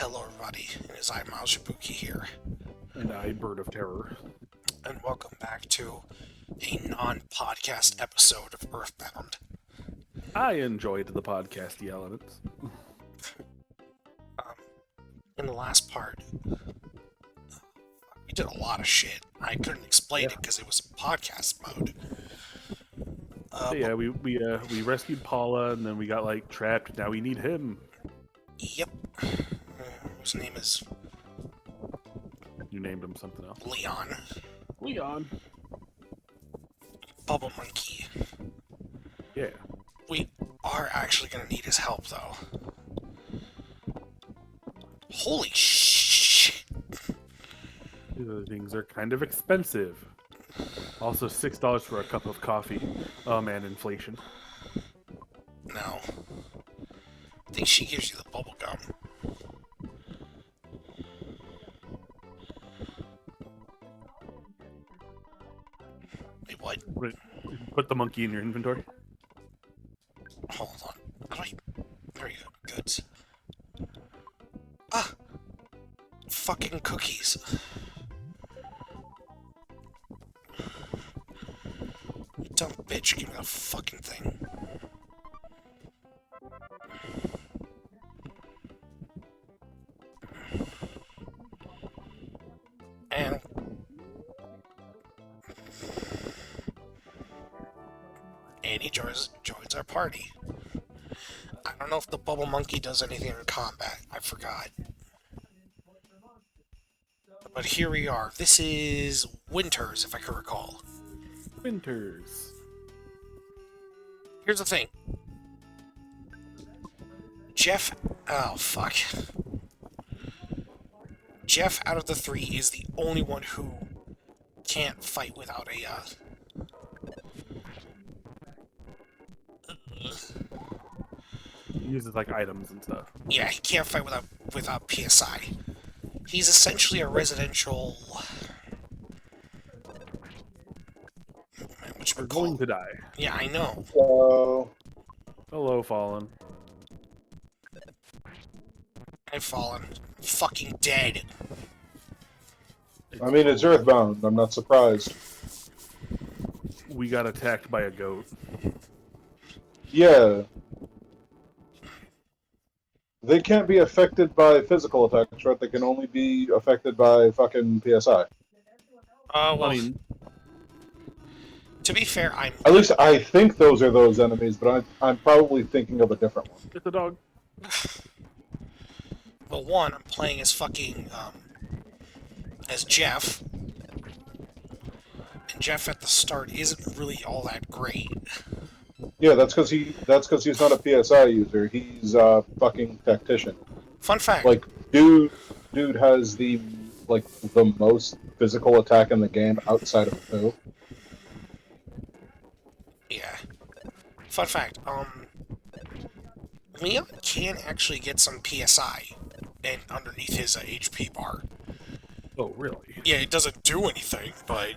Hello everybody, it is I, Miles Shibuki here, And I, Bird of Terror. and welcome back to a non-podcast episode of Earthbound. I enjoyed the podcasty elements. In the last part, we did a lot of shit. I couldn't explain it because it was in podcast mode. Yeah, we rescued Paula, and then we got trapped. Now we need him. Yep. Whose name is You named him something else. Leon. Leon. Bubble Monkey. Yeah. We are actually going to need his help, though. Holy shit! These things are kind of expensive. Also, $6 for a cup of coffee. Oh man, inflation. No. I think she gives you the bubble gum. Wait, what? Put the monkey in your inventory. Hold on. How do I... There you go. Goods. Ah! Fucking cookies. You dumb bitch, give me the fucking thing. And... Annie joins our party. I don't know if the bubble monkey does anything in combat. I forgot. But here we are. This is Winters, if I can recall. Winters. Here's the thing. Jeff... Oh, fuck. Jeff, out of the three, is the only one who can't fight without a, He uses items and stuff. Yeah, he can't fight without PSI. He's essentially a residential... We're going to die. Yeah, I know. Hello, Fallen. I've fallen. Fucking dead. I mean, it's earthbound. I'm not surprised. We got attacked by a goat. Yeah. They can't be affected by physical attacks, right? They can only be affected by fucking PSI. Well, I mean, to be fair, I'm... At least I think those are those enemies, but I'm probably thinking of a different one. it's a dog. Well, one, I'm playing as fucking, as Jeff. And Jeff at the start isn't really all that great. Yeah, that's because he's not a PSI user. He's a fucking tactician. Fun fact. Dude has the most physical attack in the game outside of Pooh. Yeah. Fun fact, Leon can actually get some PSI and underneath his HP bar. Oh, really? Yeah, it doesn't do anything, but...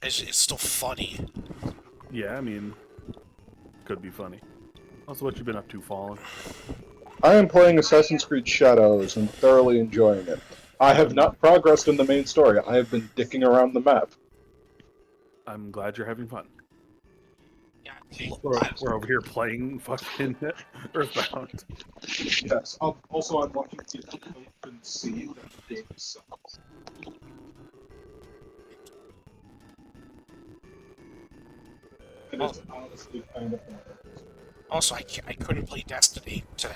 It's still funny. Yeah, I mean, could be funny. Also, what you been up to, Fallen? I am playing Assassin's Creed Shadows and thoroughly enjoying it. I have not progressed in the main story. I have been dicking around the map. I'm glad you're having fun. Yeah, We're over here playing fucking Earthbound. Yes. Also, I'm watching people and see that the game sucks. It is honestly kind of fun. Also, I couldn't play Destiny today.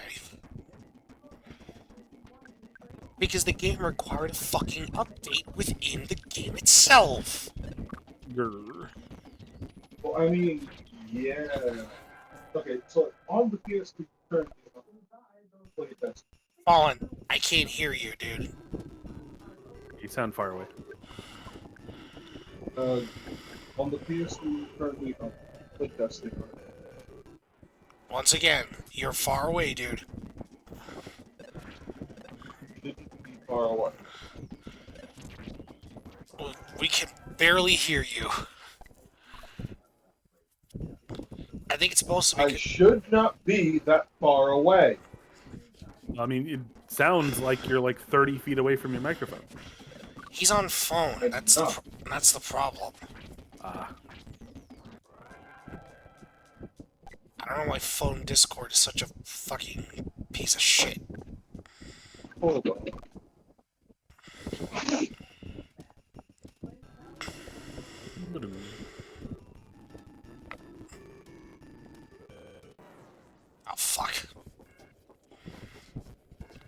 Because the game required a fucking update within the game itself. Grr. Well, I mean, yeah. Okay, so on the PS2 currently, play Destiny. Fallen, I can't hear you, dude. You sound far away. On the PS2 currently, play Destiny. Once again, you're far away, dude. Shouldn't be far away. We can barely hear you. think it's supposed to be. I should not be that far away. I mean, it sounds like you're like 30 feet away from your microphone. He's on phone. I'm That's not. that's the problem. Ah, I don't know why phone Discord is such a fucking piece of shit. Hold on. Oh fuck.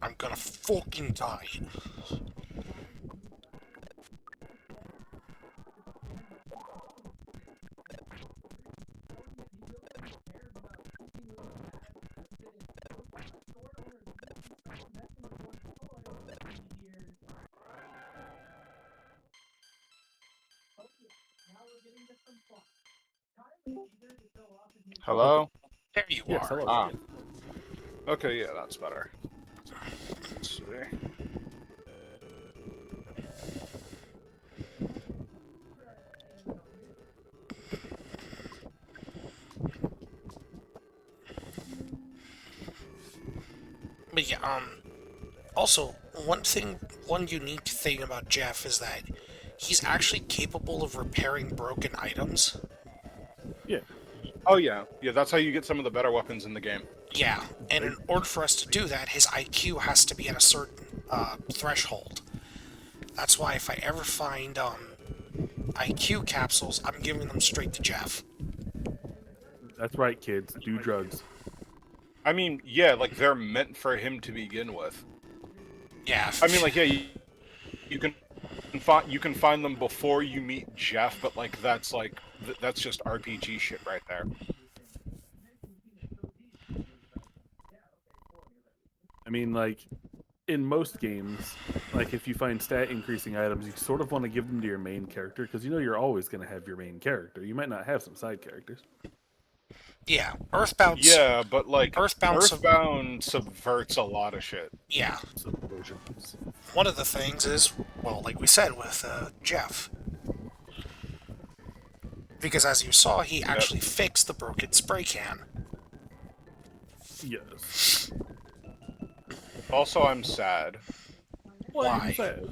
I'm gonna fucking die. Hello? There you yes, are. hello. Ah. Okay, yeah, that's better. Let's see. But yeah, also, one unique thing about Jeff is that he's actually capable of repairing broken items. Yeah. Oh, yeah. Yeah, that's how you get some of the better weapons in the game. Yeah, and in order for us to do that, his IQ has to be at a certain threshold. That's why if I ever find IQ capsules, I'm giving them straight to Jeff. That's right, kids. Do drugs. I mean, yeah, like, they're meant for him to begin with. Yeah. I mean, like, yeah, you can find them before you meet Jeff, but, like, that's just RPG shit right there. I mean, like, in most games, like, if you find stat increasing items, you sort of want to give them to your main character, because you know you're always going to have your main character. You might not have some side characters. Yeah, Earthbound. Yeah, but, like, Earthbound. Earthbound subverts a lot of shit. Yeah. Subversions. One of the things is, well, like we said with Jeff, because as you saw, he actually fixed the broken spray can. Yes. Also, I'm sad. Why? Are Why? you sad?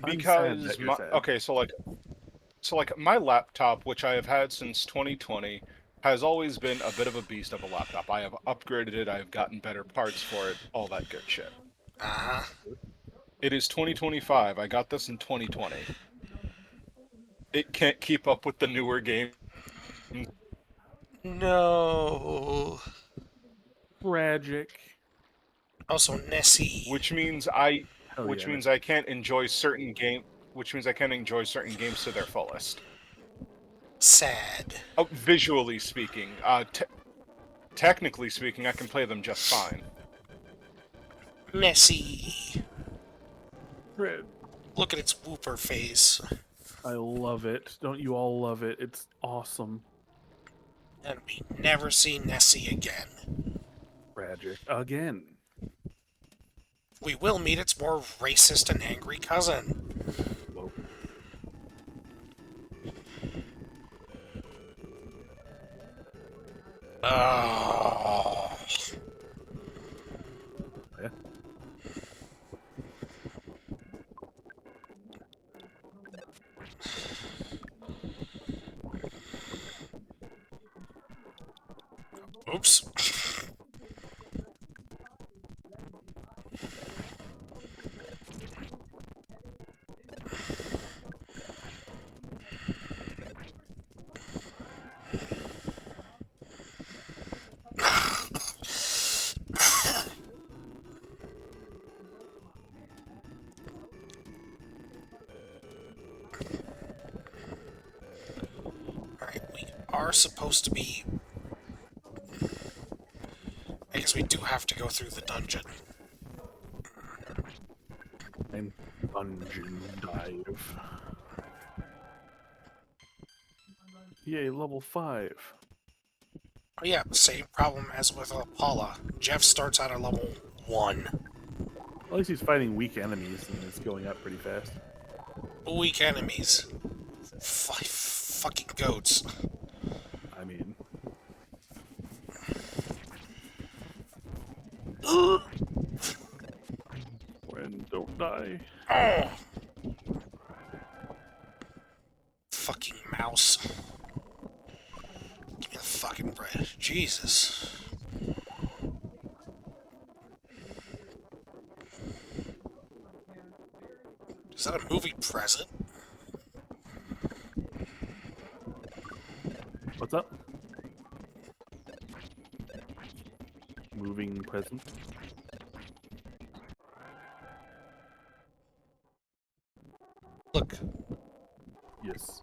I'm sad Because that you're my, sad. okay, so like my laptop, which I have had since 2020, has always been a bit of a beast of a laptop. I have upgraded it, I have gotten better parts for it, all that good shit. Uh-huh. It is 2025. I got this in 2020. It can't keep up with the newer game, No. Tragic. Also, Nessie. which means Hell which yeah, means I can't enjoy certain games to their fullest. Sad. Oh, visually speaking, technically speaking, I can play them just fine. Nessie. Fred, Look at its whooper face. I love it. Don't you all love it? It's awesome. And we never see Nessie again. Tragic. Again. We will meet its more racist and angry cousin. Whoa. Oh. Yeah. Oops. Alright, we are supposed to be... I guess we do have to go through the dungeon. And dungeon dive. Yay, level 5. Oh yeah, same problem as with Paula. Jeff starts out at level 1. At least he's fighting weak enemies and it's going up pretty fast. Weak enemies. Fucking goats. I When don't die. Oh! Fucking mouse. Give me the fucking bread. Jesus. Is that a movie present? What's up? Moving present. Look, Yes.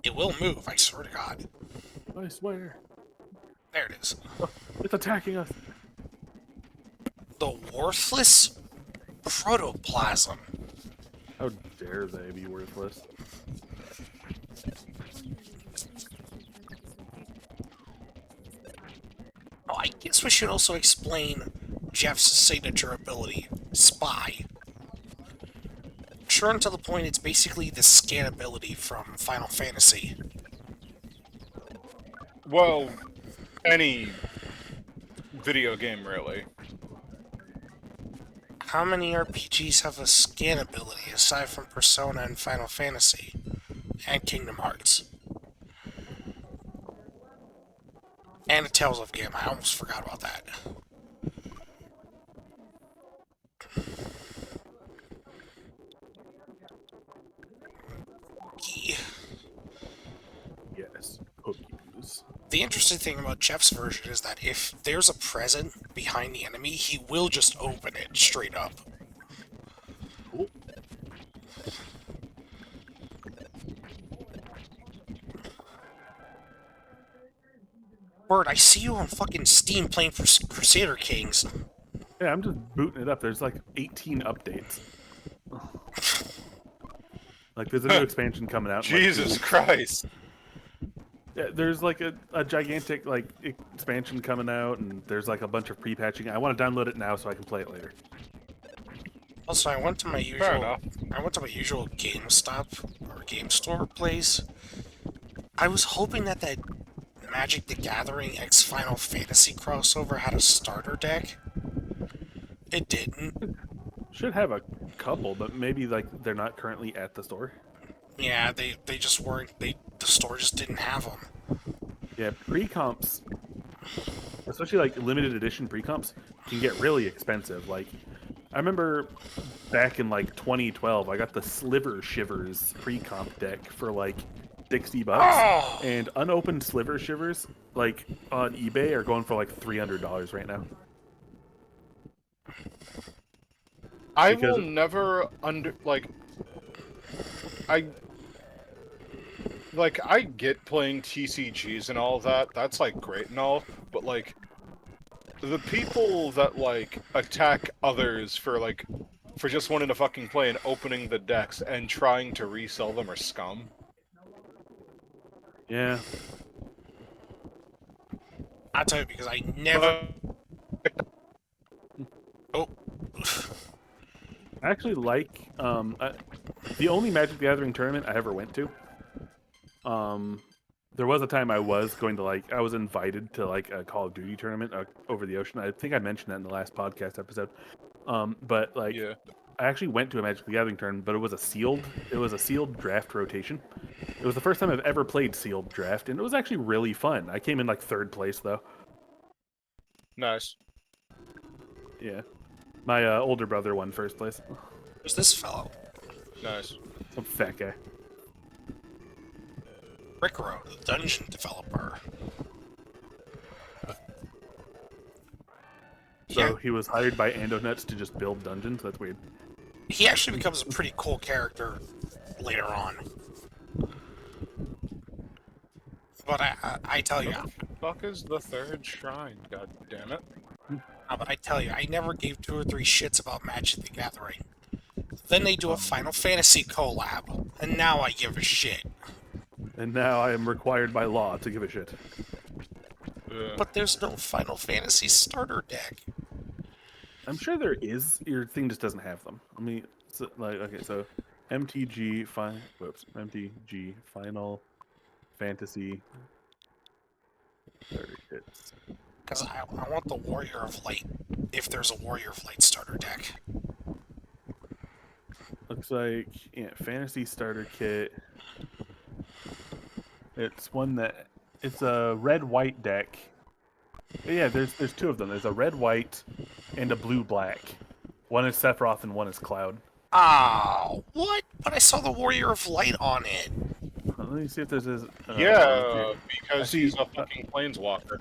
it will move, I swear to God. I swear. There it is. Oh, it's attacking us. The worthless protoplasm. How dare they be worthless? Oh, I guess we should also explain Jeff's signature ability, Spy. Sure, and to the point, it's basically the scan ability from Final Fantasy. Well, any video game, really. How many RPGs have a scan ability aside from Persona and Final Fantasy? And Kingdom Hearts? And a Tales of game, I almost forgot about that. Yes. Cookies. The interesting thing about Jeff's version is that if there's a present behind the enemy, he will just open it straight up. Cool. Bird, I see you on fucking Steam playing for Crusader Kings. Yeah, I'm just booting it up. There's like 18 updates. Like, there's a new expansion coming out. in, like, 2 Jesus weeks. Christ! Yeah, there's like a gigantic like expansion coming out, and there's like a bunch of pre-patching. I want to download it now so I can play it later. Also, I went to my Fair enough. usual GameStop or game store place. I was hoping that Magic the Gathering X Final Fantasy crossover had a starter deck. It didn't. Should have a couple, but maybe like they're not currently at the store. Yeah, they just weren't. The store just didn't have them. Yeah, pre-comps, especially like limited edition pre-comps, can get really expensive. Like, I remember back in like 2012, I got the Sliver Shivers pre-comp deck for like $60, Oh! and unopened Sliver Shivers like on eBay are going for like $300 right now. I Because- will never I get playing TCGs and all that. That's like great and all, but like the people that like attack others for just wanting to fucking play and opening the decks and trying to resell them are scum. Yeah, I'll tell you because I never. Oh. I actually like the only Magic the Gathering tournament I ever went to. There was a time I was going to I was invited to like a Call of Duty tournament over the ocean. I think I mentioned that in the last podcast episode. But like Yeah. I actually went to a Magic the Gathering tournament, but it was a sealed draft rotation. It was the first time I've ever played sealed draft, and it was actually really fun. I came in like 3rd place though. Nice. Yeah, my older brother won 1st place. Who's this fellow? Nice. Some fat guy. Rickrow, the dungeon developer. So Yeah, he was hired by Andonuts to just build dungeons. That's weird. he actually becomes a pretty cool character later on. But I tell you, Fuck is the 3rd shrine? God damn it. but I tell you, I never gave 2 or 3 shits about Magic the Gathering. Then they do a Final Fantasy collab, and now I give a shit. And now I am required by law to give a shit. But there's no Final Fantasy starter deck. I'm sure there is. Your thing just doesn't have them. I mean, so, so MTG Final Fantasy Starter kits. Because I want the Warrior of Light, if there's a Warrior of Light starter deck. Looks like fantasy starter kit. It's one that it's a red-white deck. Yeah, there's two of them. There's a red-white and a blue-black. One is Sephiroth and one is Cloud. Oh, what? But I saw the Warrior of Light on it. Let me see if this is. Yeah, I because see- he's a fucking planeswalker.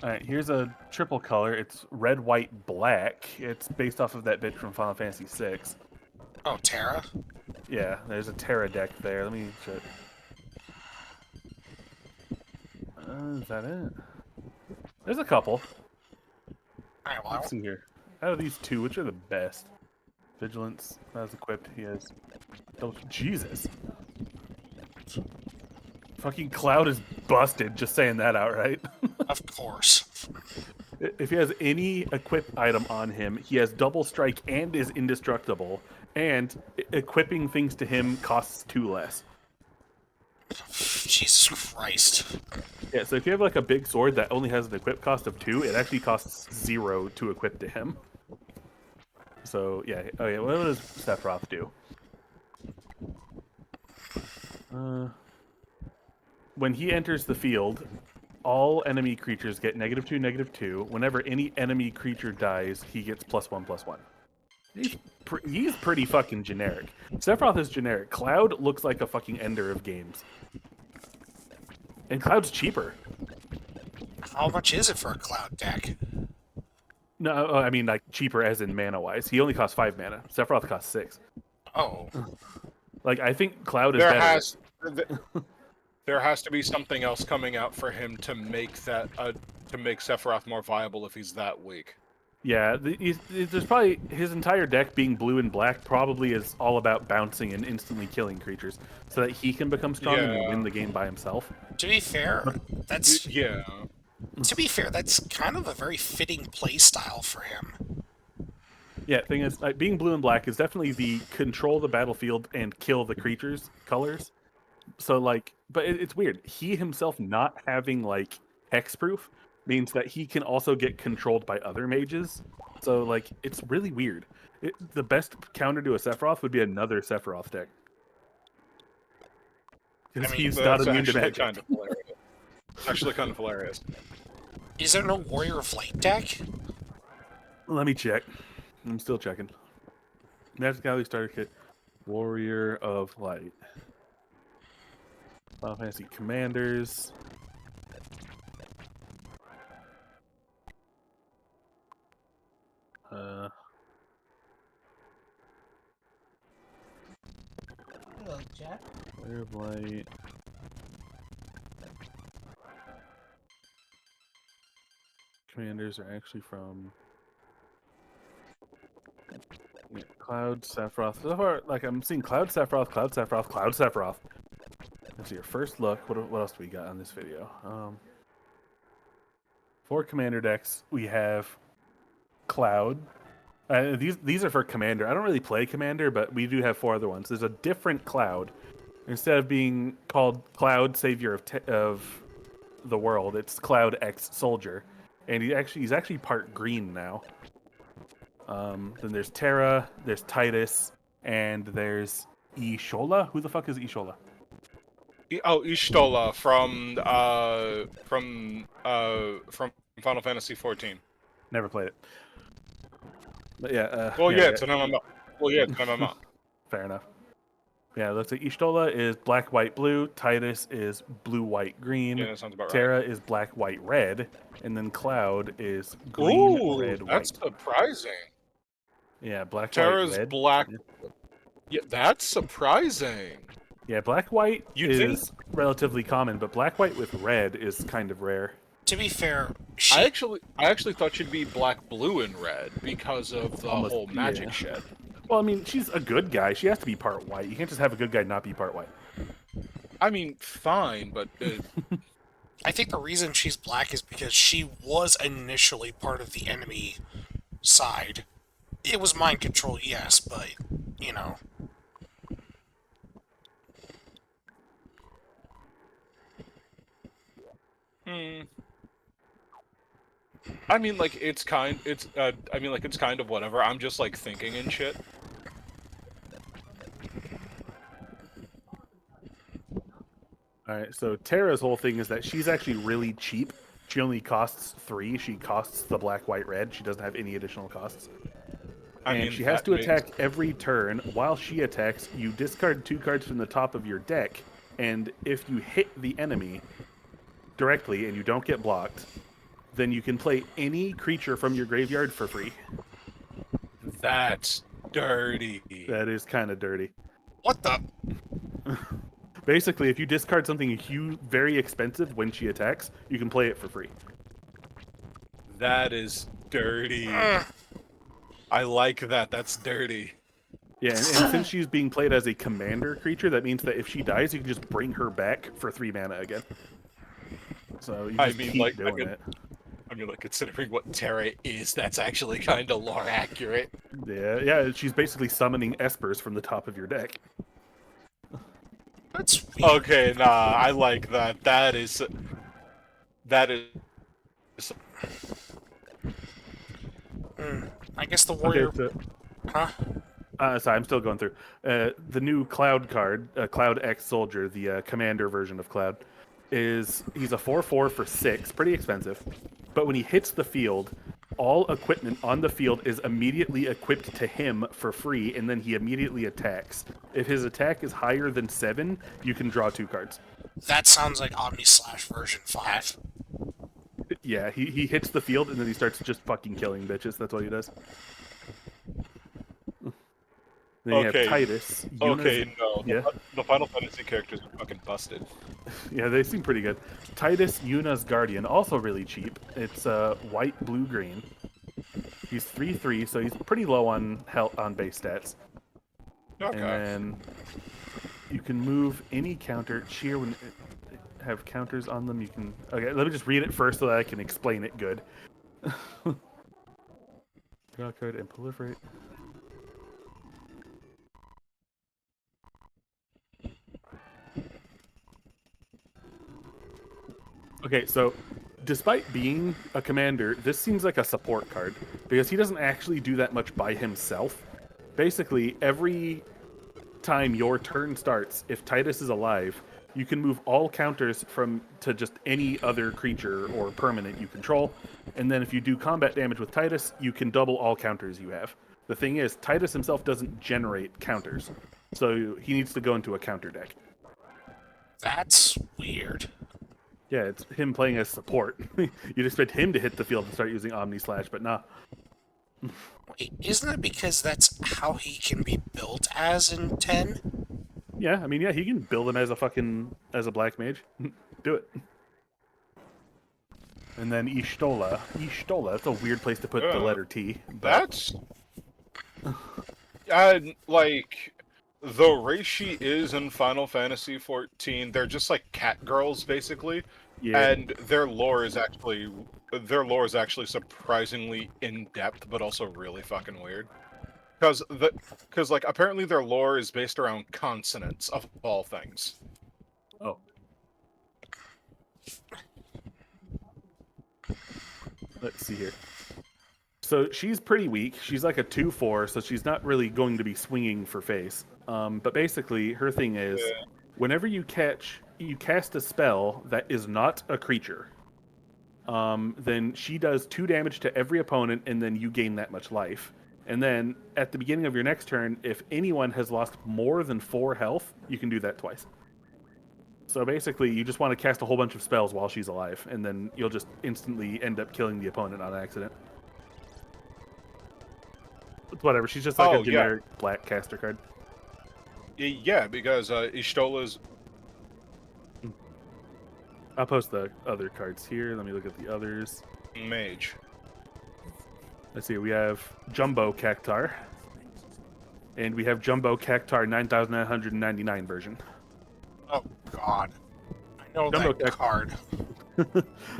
All right, here's a triple color. It's red, white, black. It's based off of that bitch from Final Fantasy VI. Oh, Terra? Yeah, there's a Terra deck there. Let me check. Is that it? There's a couple. Alright, well, Let's see here. Out of these two, which are the best? Vigilance as equipped. He has. Oh, Jesus. Fucking Cloud is busted. Just saying that outright. of course. If he has any equip item on him, he has double strike and is indestructible. And equipping things to him costs 2 less. Jesus Christ. Yeah, so if you have like a big sword that only has an equip cost of 2, it actually costs 0 to equip to him. So yeah, okay, what does Sephiroth do? When he enters the field, all enemy creatures get -2, -2. Whenever any enemy creature dies, he gets +1/+1. He's pretty fucking generic. Sephiroth is generic. Cloud looks like a fucking ender of games. And Cloud's cheaper. How much is it for a Cloud deck? No, I mean like cheaper as in mana-wise. He only costs 5 mana. Sephiroth costs 6. Oh. Like, I think Cloud is There better. there has to be something else coming out for him to make that to make Sephiroth more viable if he's that weak. Yeah, there's probably his entire deck being blue and black probably is all about bouncing and instantly killing creatures so that he can become strong and Yeah. win the game by himself. To be fair, that's Yeah. kind of a very fitting play style for him. Yeah, thing is, like, being blue and black is definitely the control the battlefield and kill the creatures colors. So like, but it's weird. He himself not having like hexproof means that he can also get controlled by other mages. So like, it's really weird. The best counter to a Sephiroth would be another Sephiroth deck. Because I mean, he's That's not immune to actually magic. kind of hilarious. Actually kind of hilarious. Is there no Warrior of Light deck? Let me check. I'm still checking. Magic Alley starter kit, Warrior of Light, Final Fantasy Commanders. Hello, Jack. Warrior of Light. Commanders are actually from Cloud, Sephiroth. So far, like, I'm seeing Cloud, Sephiroth, Cloud, Sephiroth, Cloud, Sephiroth. That's your first look. What else do we got on this video? For commander decks, we have Cloud. These are for commander. I don't really play commander, but we do have 4 other ones. There's a different Cloud. Instead of being called Cloud, Savior of the World, it's Cloud X Soldier, and he's actually part green now. Then there's Terra, there's Titus, and there's Ishola. Who the fuck is Ishola? Ishtola from Final Fantasy 14. Never played it. But yeah. Well, yeah, it's an MMO. Well, yeah, it's an MMO. Fair enough. Yeah, let's say Ishtola is black, white, blue. Titus is blue, white, green. Yeah, that sounds about right. Terra is black, white, red, and then Cloud is green, Ooh, red, that's white. surprising. Yeah, black, Terra's white, red. black. Yeah. Yeah, that's surprising. Yeah, black, white You'd is think- relatively common, but black, white with red is kind of rare. To be fair, I actually thought she'd be black, blue, and red because of the Almost- whole magic yeah. shit. Well, I mean, she's a good guy. She has to be part white. You can't just have a good guy not be part white. I mean, fine, but I think the reason she's black is because she was initially part of the enemy side. It was mind control, yes, but, you know. I mean, like it's kind. It's. I mean, like it's kind of whatever. I'm just like thinking and shit. All right, so Tara's whole thing is that she's actually really cheap. She only costs 3. She costs the black, white, red. She doesn't have any additional costs. I And mean, she has that to makes. attack every turn. While she attacks, you discard 2 cards from the top of your deck, and if you hit the enemy directly and you don't get blocked, then you can play any creature from your graveyard for free. That's dirty. That is kind of dirty. What the? Basically, if you discard something very expensive when she attacks, you can play it for free. That is dirty. Ugh. I like that. That's dirty. Yeah, and since she's being played as a commander creature, that means that if she dies, you can just bring her back for 3 mana again. So you I just mean, keep like, doing it. I mean, like, considering what Terra is, that's actually kind of lore accurate. Yeah, she's basically summoning espers from the top of your deck. That's weird. Okay, nah, I like that. That is. I guess the warrior. Okay, Huh? sorry, I'm still going through. The new Cloud card, Cloud X Soldier, the commander version of Cloud, he's a 4/4 for 6, pretty expensive. But when he hits the field, all equipment on the field is immediately equipped to him for free, and then he immediately attacks. If his attack is higher than 7, you can draw 2 cards. That sounds like Omni Slash version 5. Yeah, he hits the field and then he starts just fucking killing bitches. That's what he does. Then you Okay. have Titus. Okay, no. Yeah. The Final Fantasy characters are fucking busted. Yeah, they seem pretty good. Titus Yuna's Guardian, also really cheap. It's white, blue, green. He's 3/3, so he's pretty low on health on base stats. Okay. And then you can move any counter. Cheer when have counters on them. You can. Okay, let me just read it first so that I can explain it good. Draw a card and proliferate. Okay, so despite being a commander, this seems like a support card because he doesn't actually do that much by himself. Basically, every time your turn starts, if Titus is alive, you can move all counters to just any other creature or permanent you control, and then if you do combat damage with Titus, you can double all counters you have. The thing is, Titus himself doesn't generate counters, so he needs to go into a counter deck. That's weird. Yeah, it's him playing as support. You'd expect him to hit the field and start using Omni Slash, but nah. Wait, isn't it because that's how he can be built as in 10? Yeah, I mean, yeah, he can build him as a black mage. Do it. And then Ishtola. Ishtola, that's a weird place to put the letter T. That's. Like. The Reishi is in Final Fantasy XIV. They're just like cat girls, basically. Yeah. And their lore is actually surprisingly in depth, but also really fucking weird. Because like apparently their lore is based around consonants of all things. Oh. Let's see here. So she's pretty weak. She's like a 2/4, so she's not really going to be swinging for face. But basically, her thing is, whenever you cast a spell that is not a creature, then she does 2 damage to every opponent, and then you gain that much life. And then at the beginning of your next turn, if anyone has lost more than 4 health, you can do that twice. So basically, you just want to cast a whole bunch of spells while she's alive, and then you'll just instantly end up killing the opponent on accident. Whatever, she's just like a generic black caster card. Yeah, because Ishtola's. I'll post the other cards here. Let me look at the others. Mage. Let's see, we have Jumbo Cactar. And we have Jumbo Cactar 9999 version. Oh, God. I know Jumbo that card.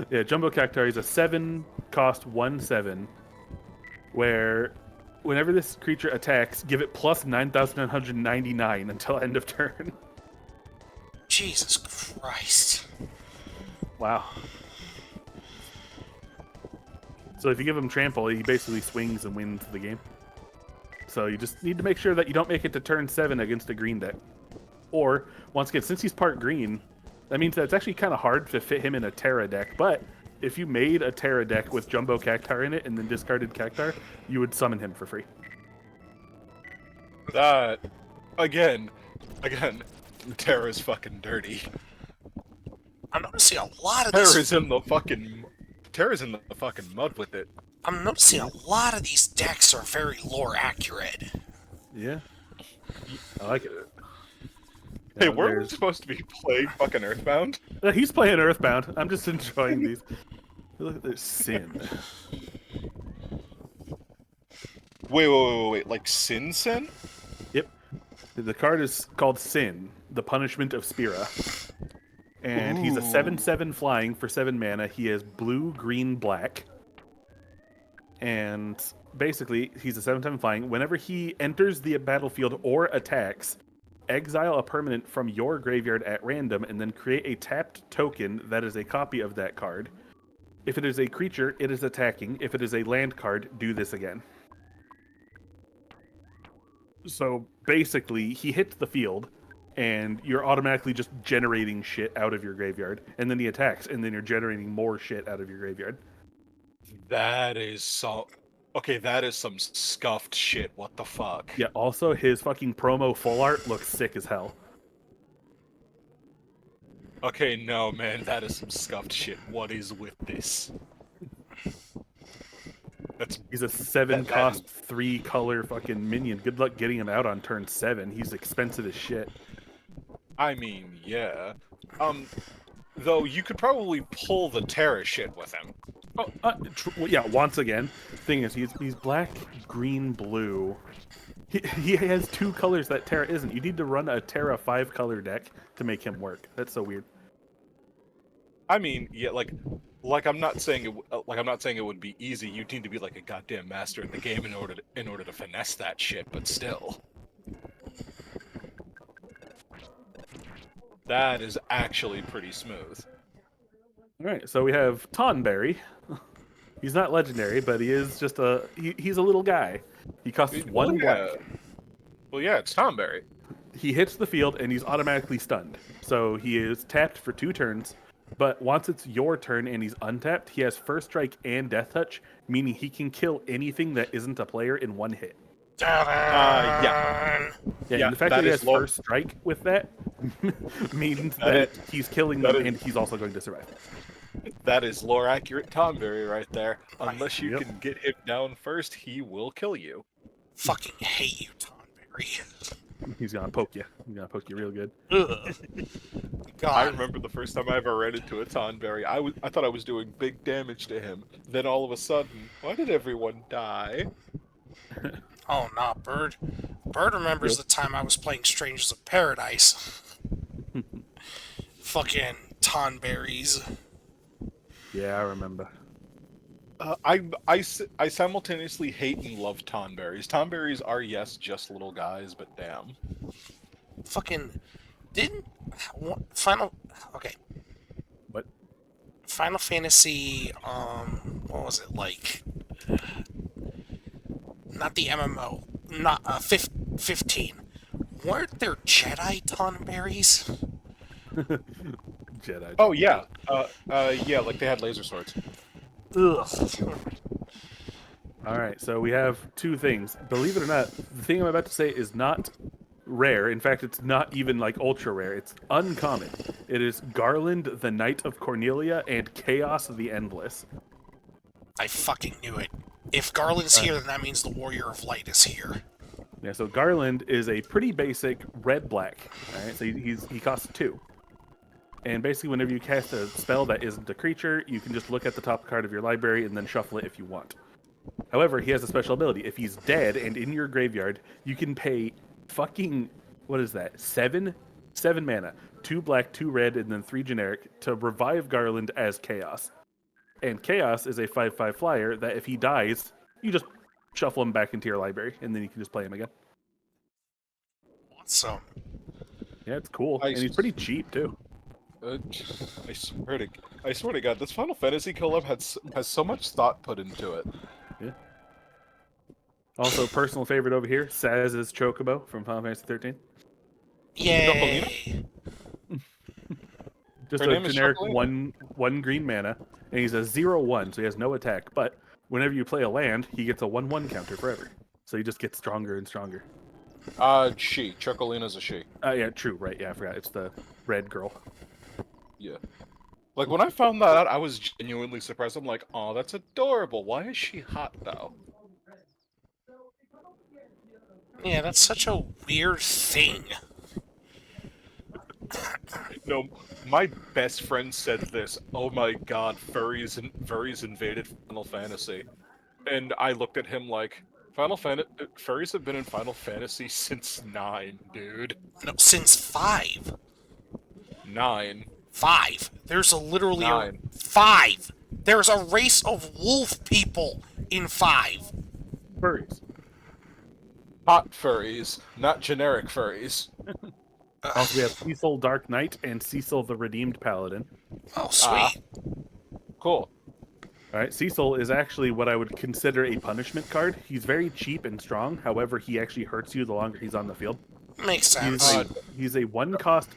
Yeah, Jumbo Cactar is a 7 cost 1/7, where whenever this creature attacks, give it plus 9999 until end of turn. Jesus Christ. Wow. So if you give him trample, he basically swings and wins the game. So you just need to make sure that you don't make it to turn 7 against a green deck. Or, once again, since he's part green, that means that it's actually kind of hard to fit him in a Terra deck. But if you made a Terra deck with Jumbo Cactar in it and then discarded Cactar, you would summon him for free. That, again, Terra's fucking dirty. I'm noticing a lot of these. Terra's in the fucking mud with it. I'm noticing a lot of these decks are very lore accurate. Yeah. I like it. Hey, Now, weren't we there's- supposed to be playing fucking Earthbound? He's playing Earthbound. I'm just enjoying these. Look at this Sin. Wait, like Sin? Yep. The card is called Sin, the Punishment of Spira. And he's a 7/7 flying for 7 mana. He has blue, green, black. And basically, he's a 7/7 flying. Whenever he enters the battlefield or attacks, exile a permanent from your graveyard at random and then create a tapped token that is a copy of that card. If it is a creature, it is attacking. If it is a land card, do this again. So basically, he hits the field, and you're automatically just generating shit out of your graveyard. And then he attacks, and then you're generating more shit out of your graveyard. That is that is some scuffed shit. What the fuck? Yeah, also, his fucking promo full art looks sick as hell. Okay, no, man, that is some scuffed shit. What is with this? He's a 7-cost, 3-color fucking minion. Good luck getting him out on turn 7. He's expensive as shit. I mean, yeah. Though you could probably pull the Terra shit with him. Oh, well, yeah, once again. Thing is, he's black, green, blue. He has 2 colors that Terra isn't. You need to run a Terra 5-color deck to make him work. That's so weird. I mean, yeah, like I'm not saying it would be easy. You need to be like a goddamn master at the game in order to finesse that shit. But still, that is actually pretty smooth. All right, so we have Tonberry. He's not legendary, but he is just he's a little guy. He costs 1 black. Well, yeah, it's Tomberry. He hits the field and he's automatically stunned. So he is tapped for 2 turns, but once it's your turn and he's untapped, he has First Strike and Death Touch, meaning he can kill anything that isn't a player in 1 hit. Yeah. Yeah, Yeah, and the fact that that he is has low. First Strike with that means that he's killing them and he's also going to survive. That is lore accurate Tomberry right there. Unless you Yep. can get him down first, he will kill you. Fucking hate you, Tonberry. He's gonna poke you. He's gonna poke you real good. Ugh. God. I remember the first time I ever ran into a Tonberry. I thought I was doing big damage to him. Then all of a sudden, why did everyone die? Oh, nah, Bird. Bird remembers the time I was playing Strangers of Paradise. Fucking Tonberries. Yeah, I remember. I simultaneously hate and love Tonberries. Tonberries are, yes, just little guys, but damn. Fucking Final. Okay. What? Final Fantasy. What was it like? Not the MMO. Not 15. Weren't there Jedi Tonberries? Jedi. Oh yeah, yeah, like they had laser swords. Ugh. All right, so we have 2 things. Believe it or not, the thing I'm about to say is not rare. In fact, it's not even like ultra rare. It's uncommon. It is Garland, the Knight of Cornelia, and Chaos the Endless. I fucking knew it. If Garland's here, then that means the Warrior of Light is here. Yeah, so Garland is a pretty basic red-black. All right, so he costs 2. And basically, whenever you cast a spell that isn't a creature, you can just look at the top card of your library and then shuffle it if you want. However, he has a special ability. If he's dead and in your graveyard, you can pay fucking, what is that, 7 mana, 2 black, 2 red, and then 3 generic to revive Garland as Chaos. And Chaos is a 5/5 flyer that if he dies, you just shuffle him back into your library, and then you can just play him again. So, Yeah, it's cool. Nice. And he's pretty cheap, too. Uh, I swear to God, this Final Fantasy collab has so much thought put into it. Yeah. Also, personal favorite over here, Saz's Chocobo from Final Fantasy 13. Chocolina? Yay! Just Her a name is generic Chocolina? one green mana, and he's a 0/1, so he has no attack. But whenever you play a land, he gets a 1/1 counter forever. So he just gets stronger and stronger. She. Chocolina's a she. Yeah, true, right? Yeah, I forgot. It's the red girl. Yeah. Like, when I found that out, I was genuinely surprised. I'm like, oh, that's adorable. Why is she hot, though? Yeah, that's such a weird thing. No, my best friend said this. Oh my god, furries invaded Final Fantasy. And I looked at him like, furries have been in Final Fantasy since 9, dude. No, since 5. 9. 5. There's a literally a 9. 5. There's a race of wolf people in 5. Furries. Hot furries, not generic furries. Also, we have Cecil Dark Knight and Cecil the Redeemed Paladin. Oh, sweet. Cool. All right, Cecil is actually what I would consider a punishment card. He's very cheap and strong. However, he actually hurts you the longer he's on the field. Makes sense. He's a 1-cost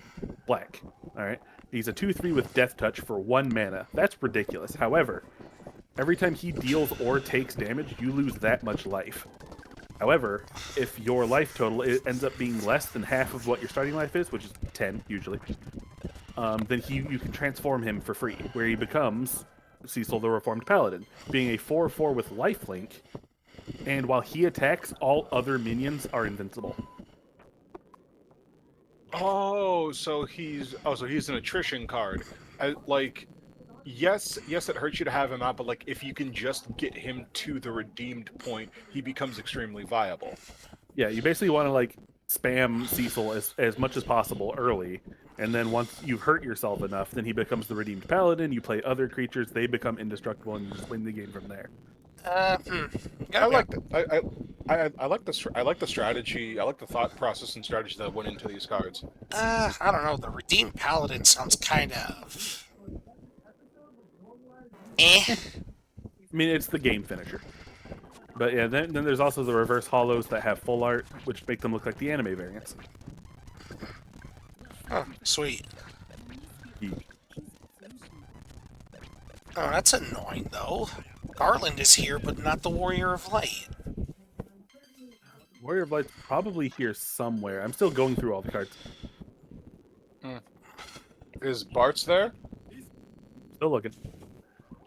black. All right, he's a 2/3 with Death Touch for 1 mana. That's ridiculous. However, every time he deals or takes damage, you lose that much life. However, if your life total ends up being less than half of what your starting life is, which is 10 usually, then you can transform him for free, where he becomes Cecil the Reformed Paladin, being a 4/4 with lifelink, and while he attacks, all other minions are invincible. So he's an attrition card. Yes, it hurts you to have him out, but like if you can just get him to the redeemed point, he becomes extremely viable. Yeah, you basically want to like spam Cecil as much as possible early, and then once you've hurt yourself enough, then he becomes the redeemed paladin. You play other creatures, they become indestructible, and you just win the game from there. I like the I like the strategy. I like the thought process and strategy that went into these cards. I don't know. The Redeemed Paladin sounds kind of... eh. I mean, it's the game finisher. But yeah, then there's also the reverse hollows that have full art, which make them look like the anime variants. Oh, sweet. Yeah. Oh, that's annoying, though. Garland is here, but not the Warrior of Light. Warrior of Light's probably here somewhere. I'm still going through all the cards. Is Bart's there? Still looking.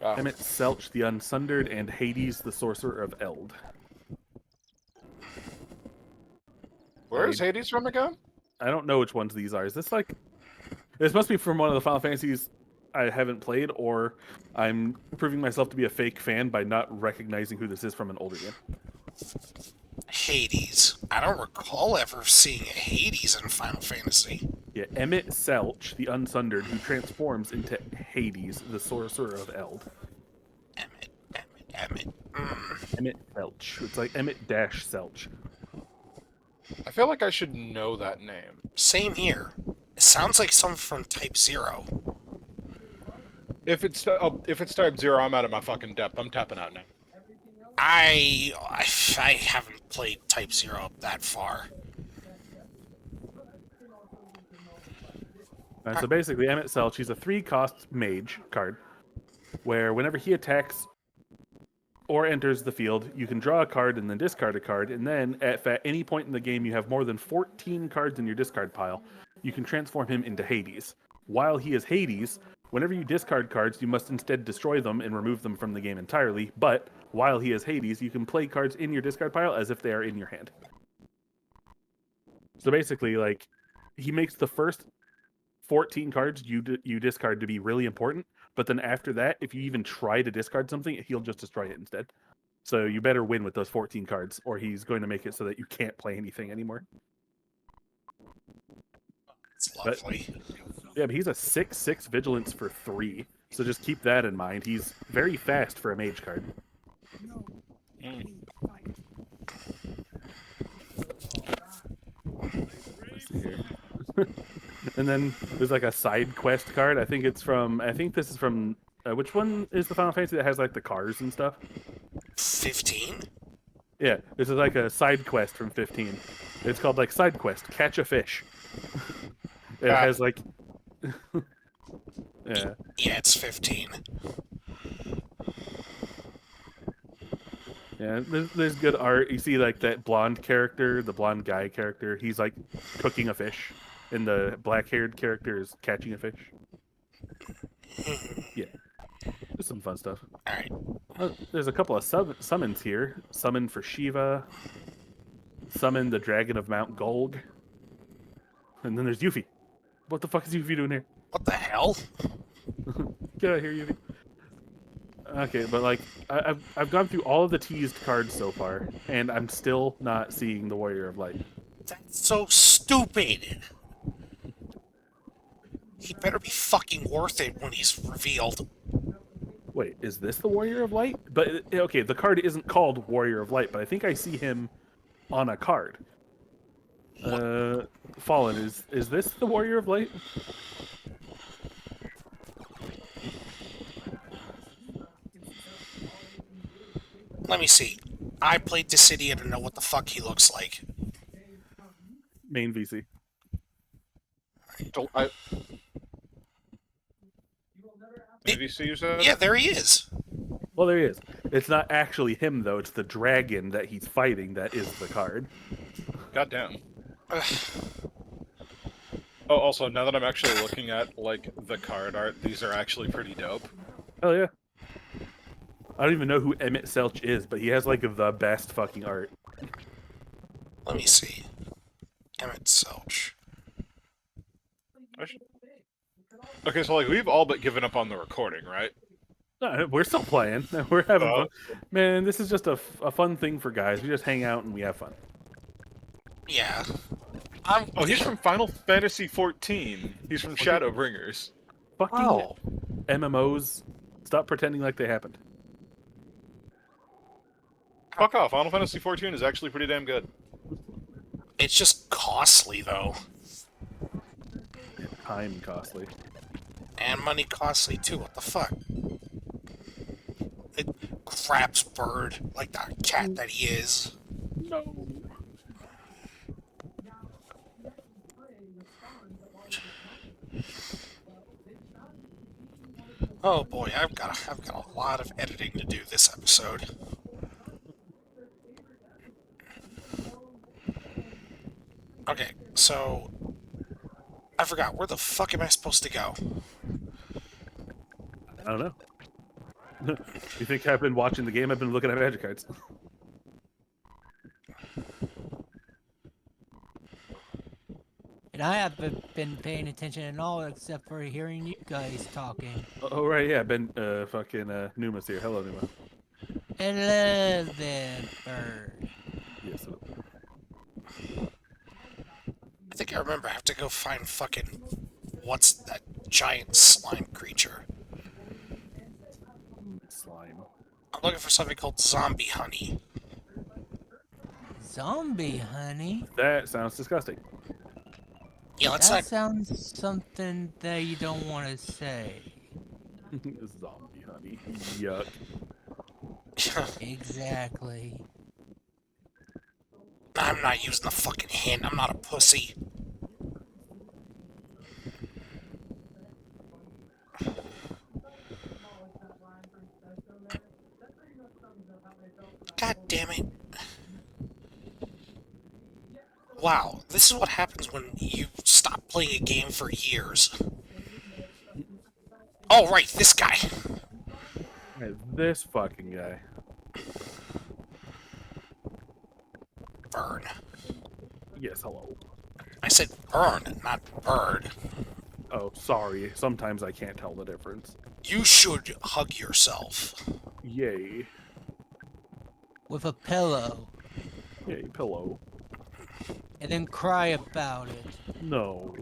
Ah. Emmett Selch the Unsundered, and Hades the Sorcerer of Eld. Where is Hades from again? I don't know which ones these are. Is this like... This must be from one of the Final Fantasies I haven't played, or I'm proving myself to be a fake fan by not recognizing who this is from an older game. Hades. I don't recall ever seeing a Hades in Final Fantasy. Yeah, Emmett Selch, the Unsundered, who transforms into Hades, the Sorcerer of Eld. Emmett. Emmett Selch. It's like Emmett-Selch. I feel like I should know that name. Same here. It sounds like something from Type 0. If it's type 0, I'm out of my fucking depth. I'm tapping out now. I haven't played Type 0 up that far. So basically, Emmett Selch, he's a 3-cost mage card, where whenever he attacks or enters the field, you can draw a card and then discard a card, and then at any point in the game you have more than 14 cards in your discard pile, you can transform him into Hades. While he is Hades, whenever you discard cards, you must instead destroy them and remove them from the game entirely, but while he is Hades, you can play cards in your discard pile as if they are in your hand. So basically, like, he makes the first 14 cards you discard to be really important, but then after that, if you even try to discard something, he'll just destroy it instead. So you better win with those 14 cards, or he's going to make it so that you can't play anything anymore. It's lovely. But he's a 6/6 vigilance for 3, so just keep that in mind. He's very fast for a mage card. Let's see here. And then there's like a side quest card. I think this is from. Which one is the Final Fantasy that has like the cars and stuff? 15? Yeah, this is like a side quest from 15. It's called like side quest, catch a fish. It Ah, has like, yeah, Yeah, it's 15. yeah. There's good art. You see like that blonde character, the blonde guy character. He's like cooking a fish, and the black-haired character is catching a fish. Yeah, there's some fun stuff. Alright. There's a couple of summons here. Summon for Shiva. Summon the Dragon of Mount Golg. And then there's Yuffie. What the fuck is Yuffie doing here? What the hell? Get out of here, Yuffie. Okay, but like I've gone through all of the teased cards so far, and I'm still not seeing the Warrior of Light. That's so stupid! He better be fucking worth it when he's revealed. Wait, is this the Warrior of Light? But okay, the card isn't called Warrior of Light, but I think I see him on a card. Fallen, is this the Warrior of Light? Let me see. I played Dissidia to know what the fuck he looks like. Main VC. I, Maybe see you said? Yeah, there he is. Well, there he is. It's not actually him though. It's the dragon that he's fighting that is the card. Goddamn. Oh, also, now that I'm actually looking at, like, the card art, these are actually pretty dope. Oh yeah. I don't even know who Emmett Selch is, but he has like the best fucking art. Let me see. Emmett Selch. Okay, so, like, we've all but given up on the recording, right? No, we're still playing. We're having Oh. fun. Man, this is just a fun thing for guys. We just hang out and we have fun. Yeah. Oh, he's from Final Fantasy XIV. He's from Shadowbringers. Fucking Oh. MMOs. Stop pretending like they happened. Fuck off. Final Fantasy XIV is actually pretty damn good. It's just costly, though. Time costly. And money costly, too. What the fuck? It craps bird like the cat that he is. No. Oh boy, I've got a lot of editing to do this episode. Okay, so I forgot, where the fuck am I supposed to go? I don't know. You think I've been watching the game? I've been looking at magic cards. And I haven't been paying attention at all except for hearing you guys talking. Oh right, yeah. Ben, Numa's here. Hello, Numa. Hello there, bird. Yes. I think I remember I have to go find fucking... What's that giant slime creature? Slime. I'm looking for something called zombie honey. Zombie honey? That sounds disgusting. Yeah, let's That not... sounds something that you don't want to say. Zombie honey. Yuck. Exactly. I'm not using the fucking hint. I'm not a pussy. God damn it. Wow, this is what happens when you stop playing a game for years. Oh, right, this guy. Hey, this fucking guy. Burn. Yes, hello. I said burn, not bird. Oh, sorry. Sometimes I can't tell the difference. You should hug yourself. Yay. With a pillow. Yay, pillow. And then cry about it. No.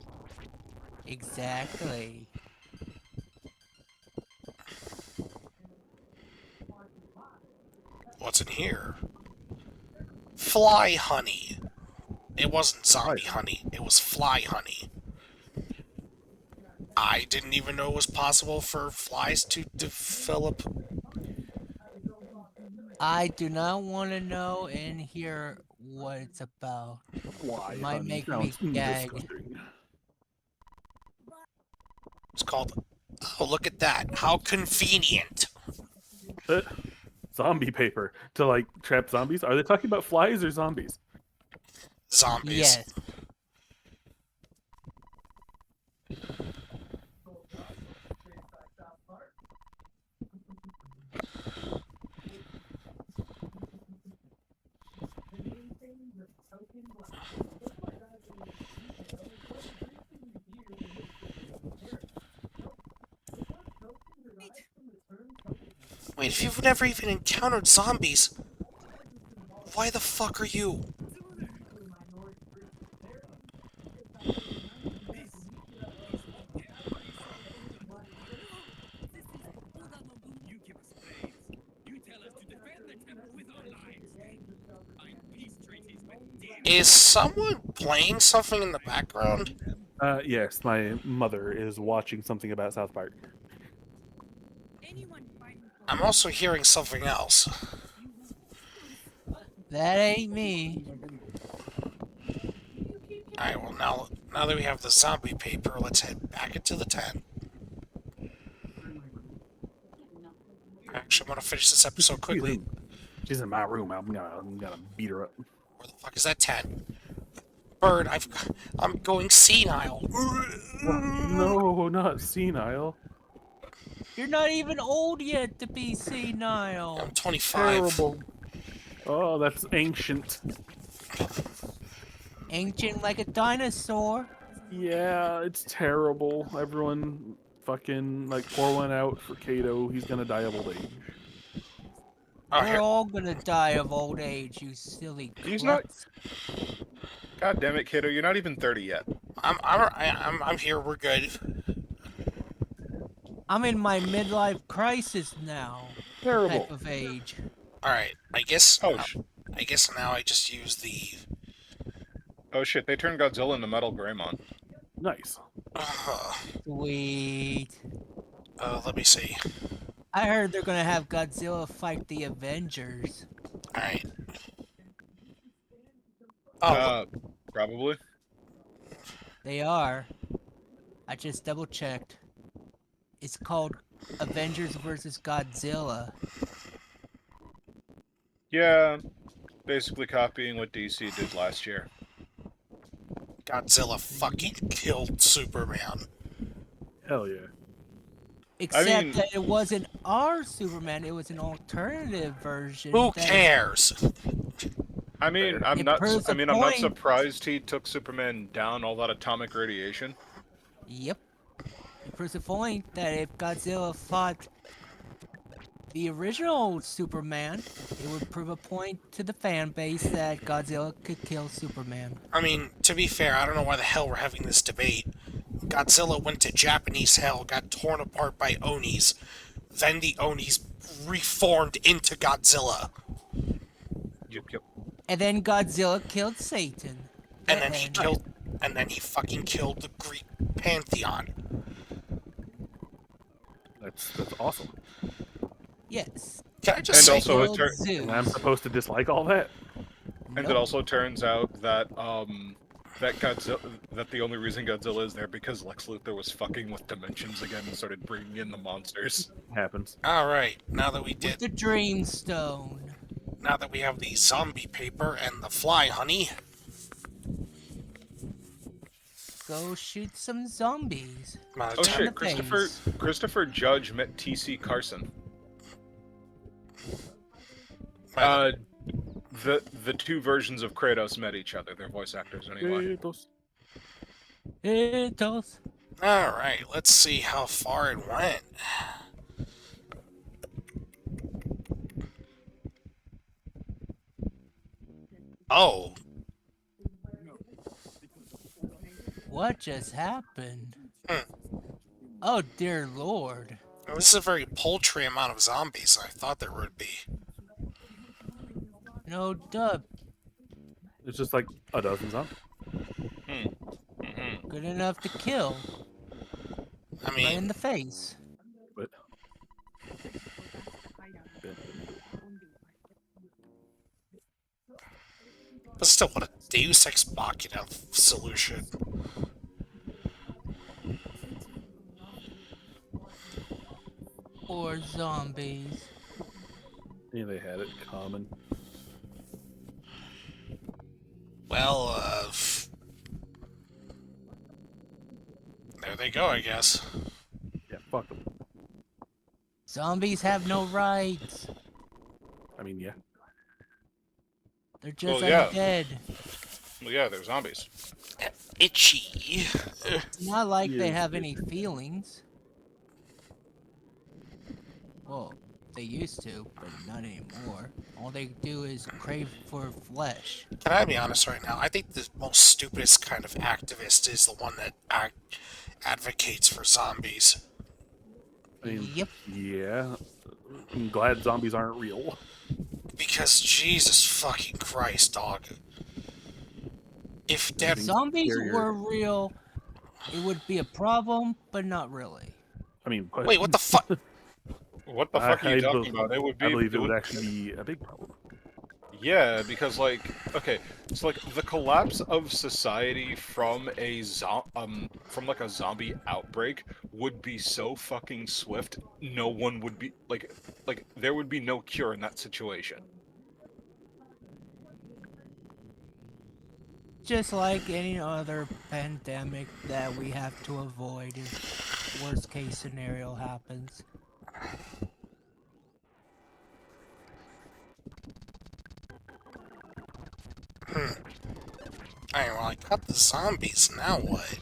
Exactly. What's in here? Fly honey. It wasn't zombie honey, it was fly honey. I didn't even know it was possible for flies to develop. I do not want to know and hear what it's about. Fly It might honey make me sounds gag. disgusting. It's called. Oh, look at that! How convenient. Zombie paper to like trap zombies. Are they talking about flies or zombies? Zombies. Yes. Wait, if you've never even encountered zombies, why the fuck are you? Is someone playing something in the background? Yes, my mother is watching something about South Park. I'm also hearing something else. That ain't me. Alright, well now that we have the zombie paper, let's head back into the tent. Actually, I'm gonna finish this episode quickly. She's in my room. I'm gonna beat her up. Where the fuck is that tent? Bird, I'm going senile. No, not senile. You're not even old yet to be senile. I'm 25. Terrible. Oh, that's ancient. Ancient like a dinosaur. Yeah, it's terrible. Everyone fucking like pour one out for Kato. He's gonna die of old age. Oh, We're here. all gonna die of old age, you silly He's not- klutz. God damn it, kiddo, you're not even 30 yet. I'm here. We're good. I'm in my midlife crisis now. Terrible. Type of age. All right. I guess. Oh, I guess now I just use the. oh shit, they turned Godzilla into Metal Greymon. Nice. Sweet. Let me see. I heard they're gonna have Godzilla fight the Avengers. All right. Oh, Probably. They are. I just double checked. It's called Avengers vs. Godzilla. Yeah, basically copying what DC did last year. Godzilla fucking killed Superman. Hell yeah. Except mean- that it wasn't our Superman, it was an alternative version. Who that- cares? I mean, I'm It not. proves I the mean, I'm not point. surprised he took Superman down all that atomic radiation. Yep. It proves the point that if Godzilla fought the original Superman, it would prove a point to the fan base that Godzilla could kill Superman. I mean, to be fair, I don't know why the hell we're having this debate. Godzilla went to Japanese hell, got torn apart by Onis. Then the Onis reformed into Godzilla. Yep. And then Godzilla killed Satan. And then he fucking killed the Greek pantheon. That's awesome. Yes. Can I just And say, also, it Killed tur- Zeus. And I'm supposed to dislike all that? and it Nope. also turns out that that the only reason Godzilla is there because Lex Luthor was fucking with dimensions again and started bringing in the monsters. Happens. alright, now that we With did, the Dream Stone. now that we have the zombie paper and the fly honey, Go shoot some zombies. by the Oh time- shit, the Christopher Judge met T.C. Carson. by The two versions of Kratos met each other. They're voice actors anyway. Kratos. Kratos. Alright, let's see how far it went. Oh, What just happened? Hmm. Oh dear lord. this is a very paltry amount of zombies I thought there would be. No dub. It's just like a dozen zombies. Good enough to kill. I Right mean, in the face. But but still, what a Deus Ex Machina solution. Or zombies. yeah, they had it common. Well, there they go, I guess. Yeah, fuck them. Zombies have no rights. I mean, yeah. They're just Well, yeah. undead. Well, yeah, they're zombies. Itchy. It's not like they Yes, have it- any feelings. Well, they used to, but not anymore. All they do is crave for flesh. Can I be honest right now? I think the most stupidest kind of activist is the one that advocates for zombies. I mean, Yep. yeah. I'm glad zombies aren't real. Because Jesus fucking Christ, dog. If If dead, zombies scarier. were real, it would be a problem, but not really. I mean, but wait, what the fuck? What the fuck are you talking about? It would be. I believe it it would would- actually be a big problem. Yeah, because like, okay, so like the collapse of society from from like a zombie outbreak would be so fucking swift. No one would be like there would be no cure in that situation. Just like any other pandemic that we have to avoid if worst case scenario happens. Alright, well, I got the zombies, now what?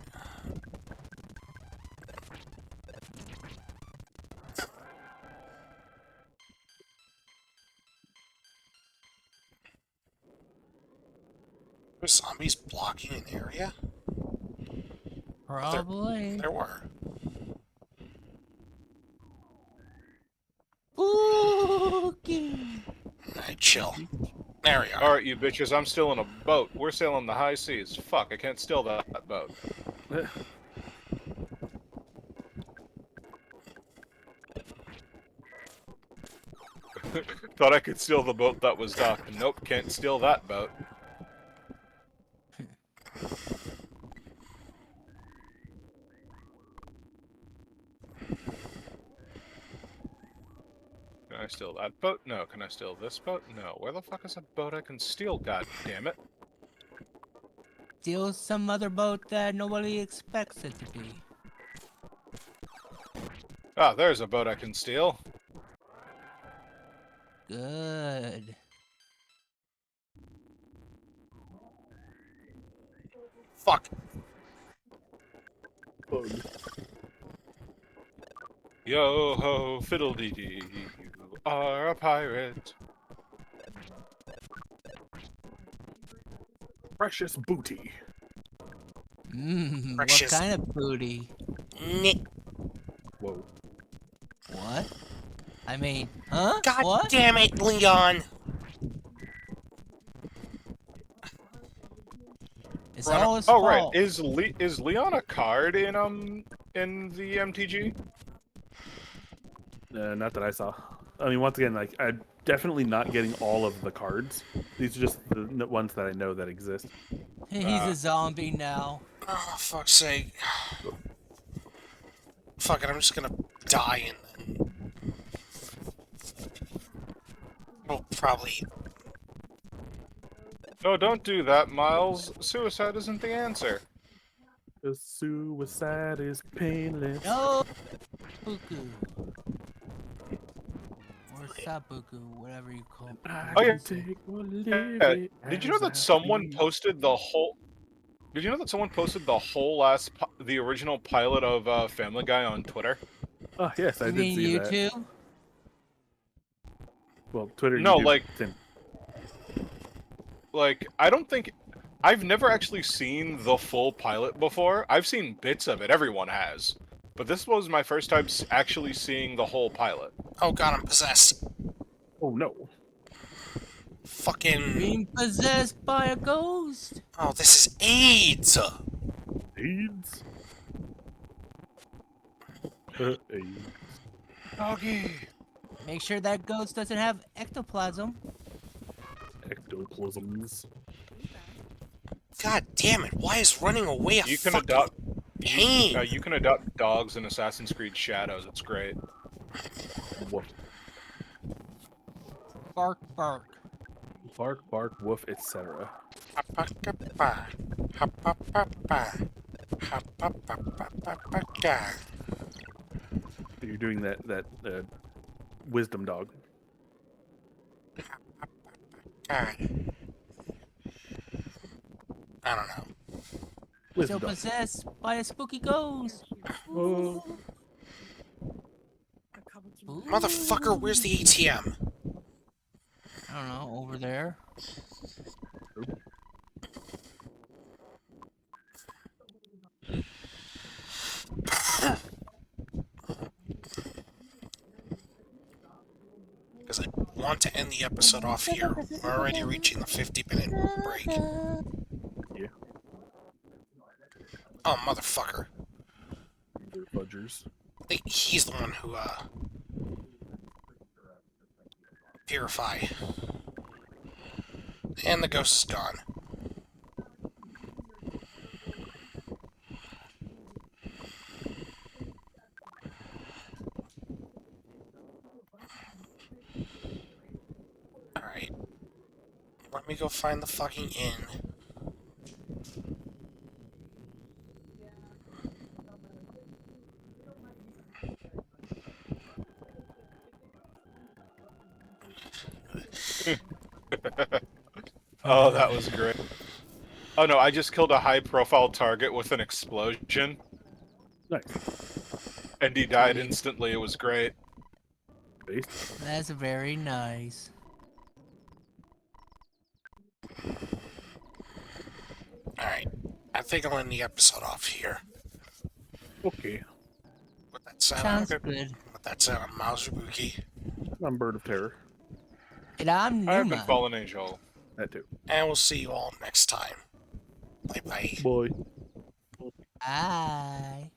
Were zombies blocking an area? Probably. There were. Spooky. Alright, chill. There we are. All right, you bitches, I'm still in a boat. We're sailing the high seas. Fuck, I can't steal that boat. Thought I could steal the boat that was docked. Nope, can't steal that boat. Can I steal that boat? No. Can I steal this boat? No. Where the fuck is a boat I can steal? God damn it! Steal some other boat that nobody expects it to be. Ah, there's a boat I can steal. Good. Fuck. Yo ho, fiddle-dee dee, you are a pirate. Precious booty. Mmm, what Precious. kind of booty? Nick. Whoa. What? I mean, huh? God What? damn it, Leon! It's Run all his Oh fault. right, is Leon a card in the MTG? Not that I saw. I mean, once again, like, I'm definitely not getting all of the cards. These are just the ones that I know that exist. He's a zombie now. Oh, fuck's sake. Fuck it, I'm just gonna die and then... Well, probably... No, don't do that, Miles. Suicide isn't the answer. 'Cause suicide is painless. No! Buku. Or Sabuku, whatever you call it. I Oh, yeah. can take or leave Yeah, it did you know as that I someone please. posted the whole? Did you know that someone posted the whole the original pilot of Family Guy on Twitter? Oh, yes, I You did mean see that. YouTube? Well, Twitter, No, YouTube, like- same. Like, I don't think I've never actually seen the full pilot before. I've seen bits of it. Everyone has, but this was my first time actually seeing the whole pilot. Oh god, I'm possessed. Oh, no. Fucking... Being possessed by a ghost? Oh, this is AIDS! AIDS? Hey. Doggy. Make sure that ghost doesn't have ectoplasm. Ectoplasms. God damn it! Why is running away a You can fucking adopt. pain? You can adopt dogs in Assassin's Creed Shadows. It's great. Woof. Bark, bark. Bark, bark, woof, etc. Ha-pa-ka-pa. Ha-pa-pa-pa. Ha-pa-pa-pa-pa-pa-ka. You're doing that wisdom dog. God. I don't know. Wisdom So dog. possessed by a spooky ghost. Oh. Ooh. Motherfucker, where's the ATM? I don't know, over there. Because I want to end the episode off here. We're already reaching the 50-minute break. Yeah. Oh, motherfucker. Fudgers. I think he's the one who, purify. And the ghost is gone. Alright. Let me go find the fucking inn. Oh, that was great. Oh no, I just killed a high-profile target with an explosion, Nice. and he died Sweet. instantly. It was great. Based. That's very nice. Alright. I think I'll end the episode off here. Okay. With that sound, Sounds good. with that sound, I'm Mauserbuki. I'm Bird of Terror. And I'm I've been Numa. Fallen Angel. That too. And we'll see you all next time. Bye-bye. Boy. Bye.